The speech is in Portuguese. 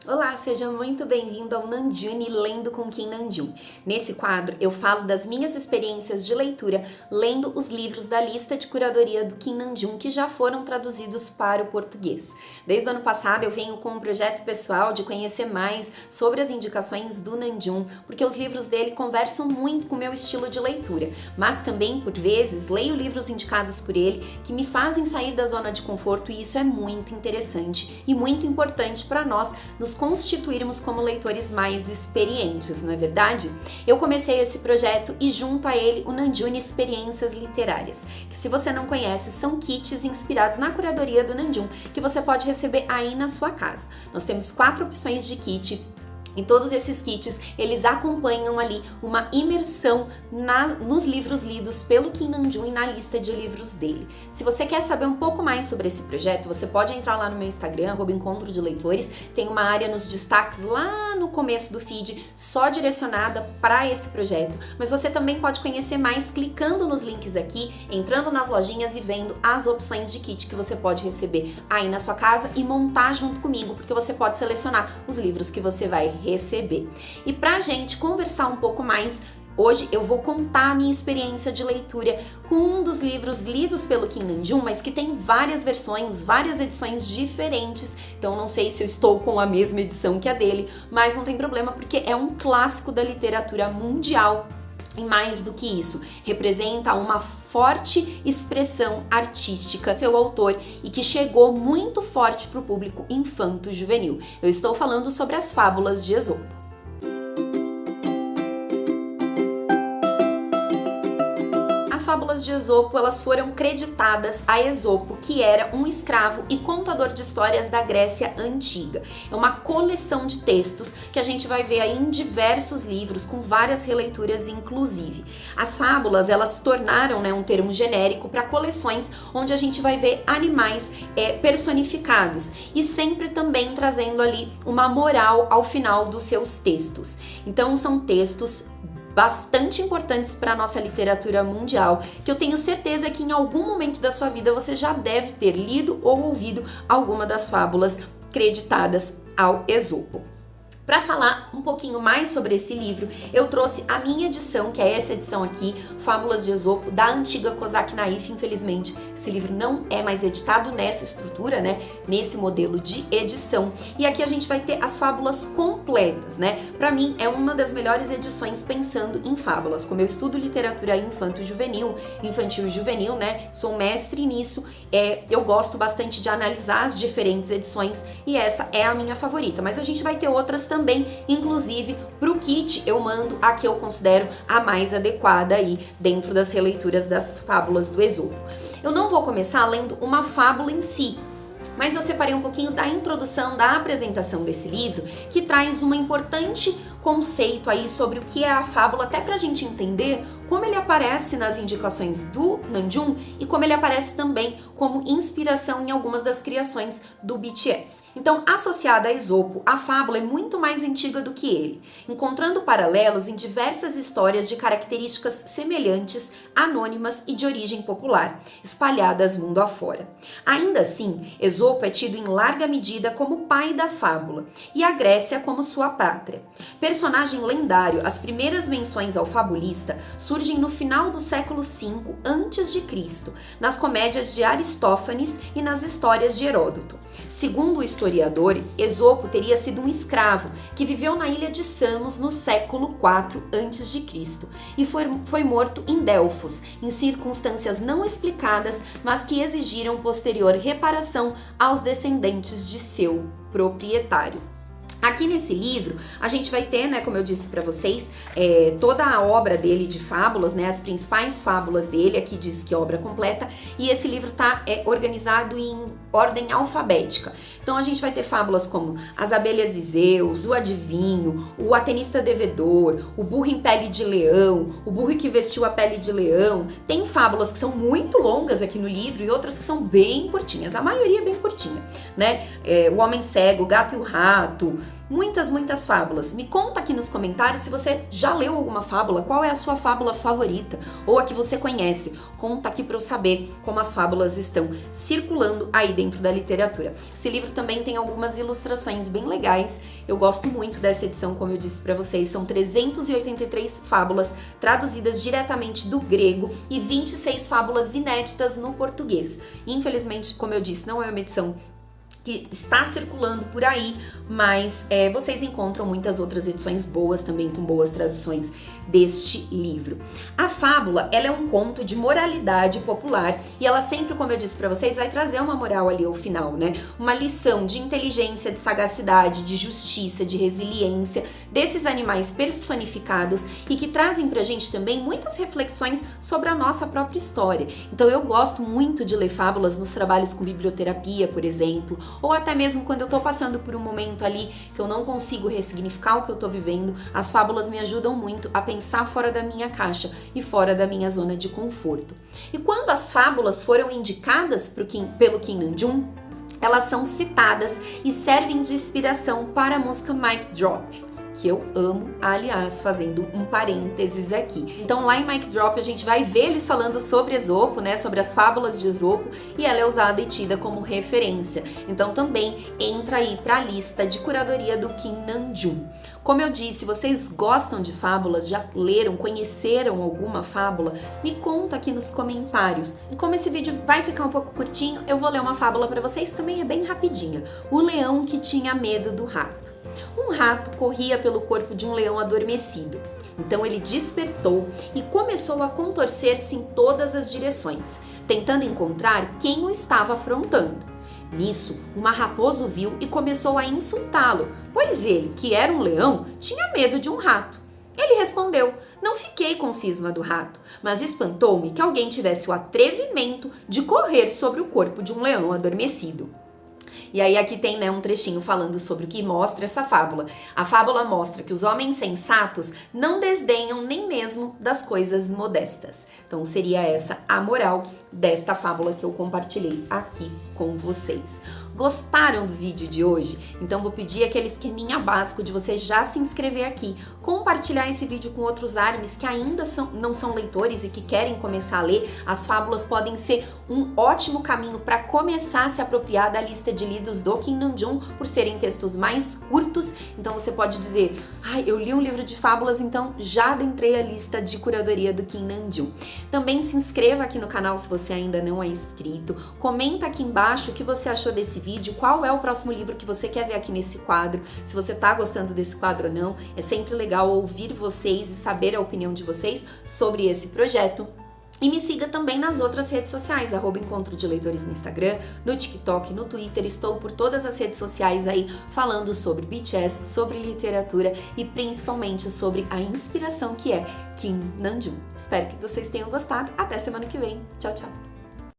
Olá, seja muito bem-vindo ao Namjoon Lendo com Kim Namjoon. Nesse quadro eu falo das minhas experiências de leitura lendo os livros da lista de curadoria do Kim Namjoon que já foram traduzidos para o português. Desde o ano passado eu venho com um projeto pessoal de conhecer mais sobre as indicações do Namjoon, porque os livros dele conversam muito com o meu estilo de leitura, mas também, por vezes, leio livros indicados por ele que me fazem sair da zona de conforto e isso é muito interessante e muito importante para nós nos constituirmos como leitores mais experientes, não é verdade? Eu comecei esse projeto e junto a ele o Namjoon Experiências Literárias, que se você não conhece, são kits inspirados na curadoria do Namjoon, que você pode receber aí na sua casa. Nós temos 4 opções de kit. E todos esses kits, eles acompanham ali uma imersão nos livros lidos pelo Kim Namjoon e na lista de livros dele. Se você quer saber um pouco mais sobre esse projeto, você pode entrar lá no meu Instagram, @encontro de leitores. Tem uma área nos destaques lá no começo do feed, só direcionada para esse projeto. Mas você também pode conhecer mais clicando nos links aqui, entrando nas lojinhas e vendo as opções de kit que você pode receber aí na sua casa e montar junto comigo, porque você pode selecionar os livros que você vai receber. E pra gente conversar um pouco mais, hoje eu vou contar a minha experiência de leitura com um dos livros lidos pelo Kim Namjoon, mas que tem várias versões, várias edições diferentes, então não sei se eu estou com a mesma edição que a dele, mas não tem problema porque é um clássico da literatura mundial. E mais do que isso, representa uma forte expressão artística do seu autor e que chegou muito forte para o público infanto-juvenil. Eu estou falando sobre as Fábulas de Esopo. As Fábulas de Esopo, elas foram creditadas a Esopo, que era um escravo e contador de histórias da Grécia Antiga. É uma coleção de textos que a gente vai ver aí em diversos livros, com várias releituras inclusive. As fábulas, elas se tornaram, um termo genérico para coleções onde a gente vai ver animais personificados e sempre também trazendo ali uma moral ao final dos seus textos. Então são textos bastante importantes para a nossa literatura mundial, que eu tenho certeza que em algum momento da sua vida você já deve ter lido ou ouvido alguma das fábulas creditadas ao Esopo. Para falar um pouquinho mais sobre esse livro, eu trouxe a minha edição, que é essa edição aqui, Fábulas de Esopo, da antiga Kozak Naif. Infelizmente, esse livro não é mais editado nessa estrutura, nesse modelo de edição. E aqui a gente vai ter as fábulas completas, Para mim, é uma das melhores edições pensando em fábulas. Como eu estudo literatura infantil e juvenil, Sou mestre nisso, eu gosto bastante de analisar as diferentes edições e essa é a minha favorita. Mas a gente vai ter outras também, inclusive pro kit eu mando a que eu considero a mais adequada aí dentro das releituras das Fábulas do Esopo. Eu não vou começar lendo uma fábula em si, mas eu separei um pouquinho da introdução, da apresentação desse livro, que traz um importante conceito aí sobre o que é a fábula, até pra gente entender como ele aparece nas indicações do Namjoon e como ele aparece também como inspiração em algumas das criações do BTS. Então, associada a Esopo, a fábula é muito mais antiga do que ele, encontrando paralelos em diversas histórias de características semelhantes, anônimas e de origem popular, espalhadas mundo afora. Ainda assim, Esopo é tido em larga medida como pai da fábula e a Grécia como sua pátria. Personagem lendário, as primeiras menções ao fabulista surgem no final do século V a.C., nas comédias de Aristófanes e nas histórias de Heródoto. Segundo o historiador, Esopo teria sido um escravo que viveu na ilha de Samos no século IV a.C. e foi morto em Delfos, em circunstâncias não explicadas, mas que exigiram posterior reparação aos descendentes de seu proprietário. Aqui nesse livro, a gente vai ter, como eu disse para vocês, toda a obra dele de fábulas, as principais fábulas dele, aqui diz que é obra completa, e esse livro está organizado em ordem alfabética. Então a gente vai ter fábulas como As Abelhas e Zeus, O Adivinho, O Atenista Devedor, O Burro em Pele de Leão, O Burro que Vestiu a Pele de Leão. Tem fábulas que são muito longas aqui no livro e outras que são bem curtinhas, a maioria é bem curtinha, O Homem Cego, O Gato e o Rato, muitas fábulas. Me conta aqui nos comentários se você já leu alguma fábula, qual é a sua fábula favorita ou a que você conhece. Conta aqui para eu saber como as fábulas estão circulando aí dentro da literatura. Esse livro também tem algumas ilustrações bem legais. Eu gosto muito dessa edição, como eu disse para vocês, são 383 fábulas traduzidas diretamente do grego e 26 fábulas inéditas no português. Infelizmente, como eu disse, não é uma edição que está circulando por aí, mas vocês encontram muitas outras edições boas também, com boas traduções deste livro. A fábula, ela é um conto de moralidade popular e ela sempre, como eu disse para vocês, vai trazer uma moral ali ao final, né? Uma lição de inteligência, de sagacidade, de justiça, de resiliência desses animais personificados e que trazem pra gente também muitas reflexões sobre a nossa própria história. Então eu gosto muito de ler fábulas nos trabalhos com biblioterapia, por exemplo, ou até mesmo quando eu tô passando por um momento ali que eu não consigo ressignificar o que eu tô vivendo, as fábulas me ajudam muito a pensar fora da minha caixa e fora da minha zona de conforto. E quando as fábulas foram indicadas pelo Kim Nam-joon, elas são citadas e servem de inspiração para a música Mic Drop, que eu amo, aliás, fazendo um parênteses aqui. Então lá em Mic Drop a gente vai ver eles falando sobre Esopo, né, sobre as fábulas de Esopo, e ela é usada e tida como referência. Então também entra aí para a lista de curadoria do Kim Nam-joon. Como eu disse, vocês gostam de fábulas? Já leram, conheceram alguma fábula? Me conta aqui nos comentários. E como esse vídeo vai ficar um pouco curtinho, eu vou ler uma fábula para vocês, também é bem rapidinha. O leão que tinha medo do rato. Um rato corria pelo corpo de um leão adormecido. Então ele despertou e começou a contorcer-se em todas as direções, tentando encontrar quem o estava afrontando. Nisso, uma raposa o viu e começou a insultá-lo, pois ele, que era um leão, tinha medo de um rato. Ele respondeu: "Não fiquei com cisma do rato, mas espantou-me que alguém tivesse o atrevimento de correr sobre o corpo de um leão adormecido." E aí aqui tem, né, um trechinho falando sobre o que mostra essa fábula. A fábula mostra que os homens sensatos não desdenham nem mesmo das coisas modestas. Então seria essa a moral desta fábula que eu compartilhei aqui com vocês. Gostaram do vídeo de hoje? Então vou pedir aquele esqueminha básico de você já se inscrever aqui, compartilhar esse vídeo com outros ARMYs que ainda não são leitores e que querem começar a ler. As fábulas podem ser um ótimo caminho para começar a se apropriar da lista de lidos do Kim Nam-joon, por serem textos mais curtos. Então você pode dizer: eu li um livro de fábulas, então já adentrei a lista de curadoria do Kim Nam-joon. Também se inscreva aqui no canal se você ainda não é inscrito. Comenta aqui embaixo o que você achou desse vídeo, qual é o próximo livro que você quer ver aqui nesse quadro, se você tá gostando desse quadro ou não. É sempre legal ouvir vocês e saber a opinião de vocês sobre esse projeto. E me siga também nas outras redes sociais, @Encontro de Leitores no Instagram, no TikTok, no Twitter. Estou por todas as redes sociais aí falando sobre BTS, sobre literatura e principalmente sobre a inspiração que é Kim Nam-joon. Espero que vocês tenham gostado. Até semana que vem. Tchau, tchau!